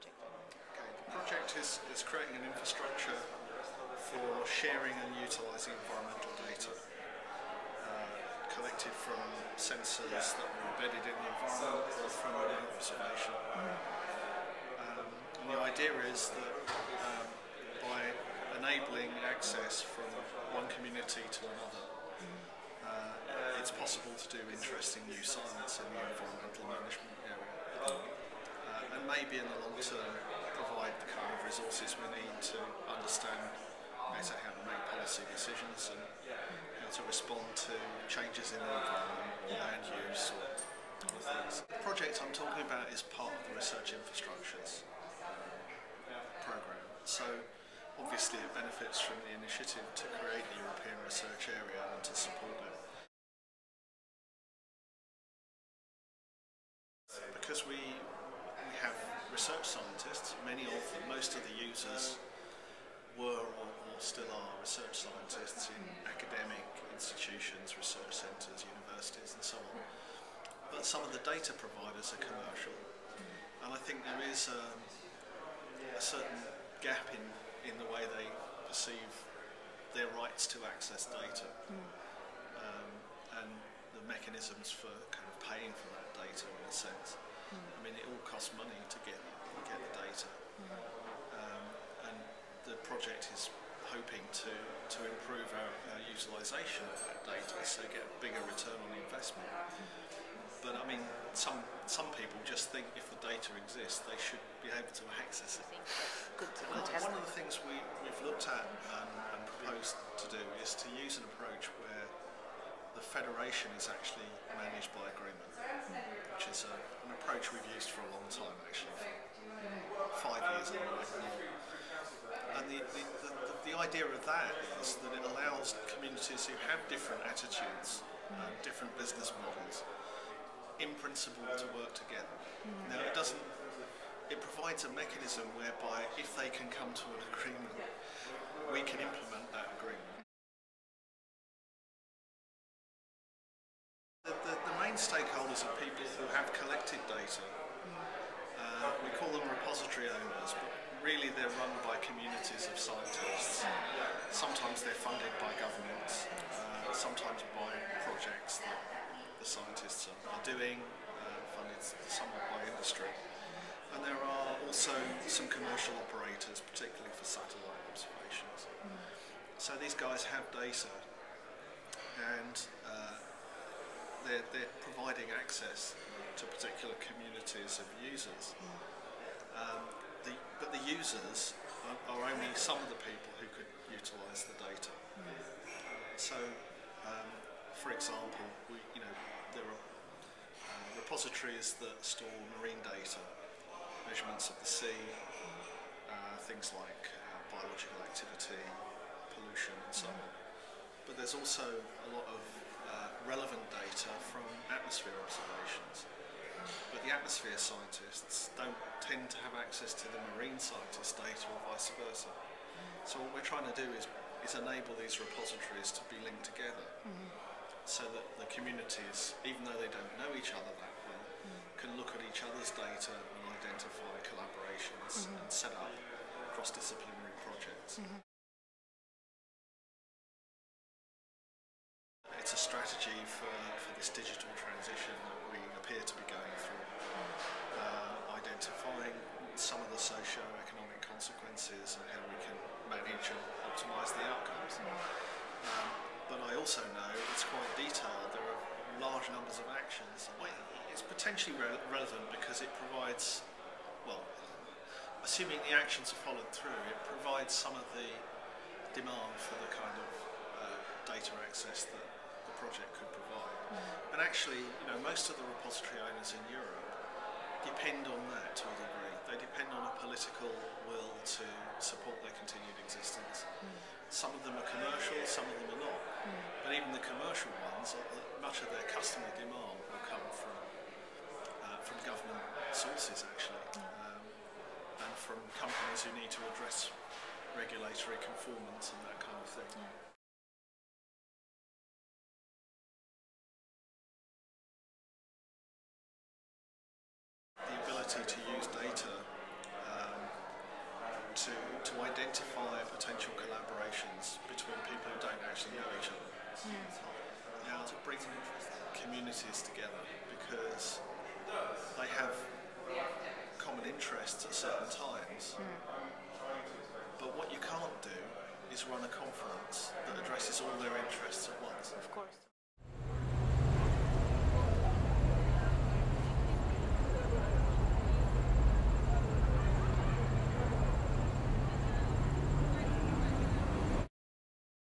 project? Okay, the project is creating an infrastructure for sharing and utilising environmental data collected from sensors that are embedded in the environment or from remote observation. And the idea is that by enabling access from one community to another, it's possible to do interesting new science in the environmental management area. And maybe in the long term provide the kind of resources we need to understand better how to make policy decisions and how to respond to changes in the environment, land use, or other things. The project I'm talking about is part of the research infrastructures programme. So obviously it benefits from the initiative to create the European research area and to support it. Because we have research scientists, many of them, most of the users were or still are research scientists in academic institutions, research centres, universities and so on. But some of the data providers are commercial, and I think there is a certain gap in the way they perceive their rights to access data and the mechanisms for kind of paying for that data in a sense. I mean, it all costs money to get the data, and the project is hoping to improve our utilisation of that data, so get a bigger return on investment. But I mean, some people just think if the data exists, they should be able to access it. One of the things we've looked at and proposed to do is to use an approach where the federation is actually managed by agreement, which is an approach we've used for a long time, actually, for 5 years anyway. And the idea of that is that it allows communities who have different attitudes, different business models, in principle to work together. Now it provides a mechanism whereby if they can come to an agreement, we can implement that agreement. The main stakeholders are people who have collected data. We call them repository owners, but really they're run by communities of scientists. Sometimes they're funded by governments, sometimes by projects that the scientists are doing, funded somewhat by industry. And there are also some commercial operators, particularly for satellite observations. So these guys have data, and they're providing access to particular communities of users. But the users are only some of the people who could utilise the data. So, for example, there are repositories that store marine data, measurements of the sea, things like biological activity, pollution and so on. But there's also a lot of relevant data from atmosphere observations. But the atmosphere scientists don't tend to have access to the marine scientists' data or vice versa. So what we're trying to do is enable these repositories to be linked together, so that the communities, even though they don't know each other that well, can look at each other's data and identify collaborations and set up cross-disciplinary projects. It's a strategy for this digital transition that we appear to be going through, identifying some of the socio-economic consequences and how we can manage and optimise the outcomes. But I also know it's quite detailed. There are large numbers of actions. It's potentially relevant because it provides, well, assuming the actions are followed through, it provides some of the demand for the kind of data access that the project could provide. And actually, most of the repository owners in Europe depend on that to a degree. They depend on a political will to support their continued existence. Some of them are commercial, some of them are not. But even the commercial ones, much of their customer demand will come from government sources actually, and from companies who need to address regulatory conformance and that kind of thing. The ability to use data to identify potential collaborations between people who don't actually know each other. How to bring communities together because they have common interests at certain times. But what you can't do is run a conference that addresses all their interests at once. Of course.